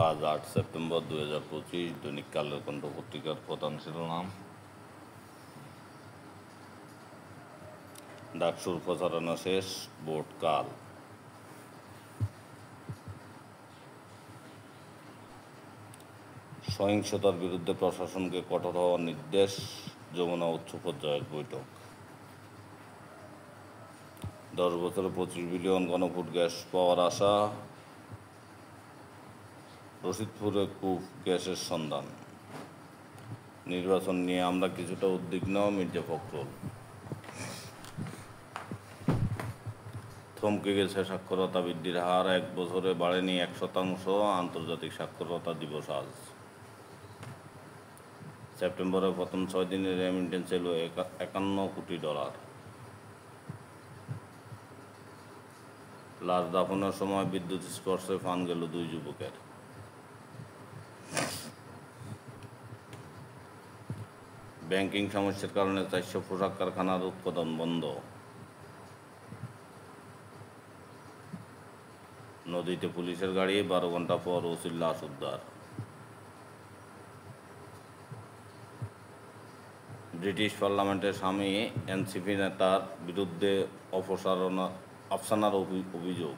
আজ ৮ সেপ্টেম্বর ২০২৫। দৈনিক কালের কণ্ঠ পত্রিকার প্রধান শিরোনাম: ডাকসুর প্রচারণা শেষ, ভোট কাল। সহিংসতার বিরুদ্ধে প্রশাসনকে কঠোর হওয়ার নির্দেশ, যমুনা উচ্চ পর্যায়ের বৈঠক। ১০ বছরে ২৫ বিলিয়ন ঘনফুট গ্যাস পাওয়ার আশা, রশিদপুরে কূপ গ্যাসের সন্ধান। নির্বাচন নিয়ে আমরা কিছুটা উদ্বিগ্ন, মির্জা ফখরুল। থমকে গেছে সাক্ষরতা বৃদ্ধির হার, ১ বছরে বাড়েনি ১%। আন্তর্জাতিক সাক্ষরতা দিবস আজ। সেপ্টেম্বরের প্রথম ৬ দিনে রেমিটেন্স এলো $৫১ কোটি। লাশ দাফনের সময় বিদ্যুৎ স্পর্শে প্রাণ গেল ২ যুবকের। ব্যাংকিং সমস্যার কারণে ৪০০ পোশাক কারখানার উৎপাদন বন্ধ। নদীতে পুলিশের গাড়ি, ১২ ঘণ্টা পর ওসির লাশ উদ্ধার। ব্রিটিশ পার্লামেন্টের স্বামী এনসিপি নেতার বিরুদ্ধে আফসানার অভিযোগ।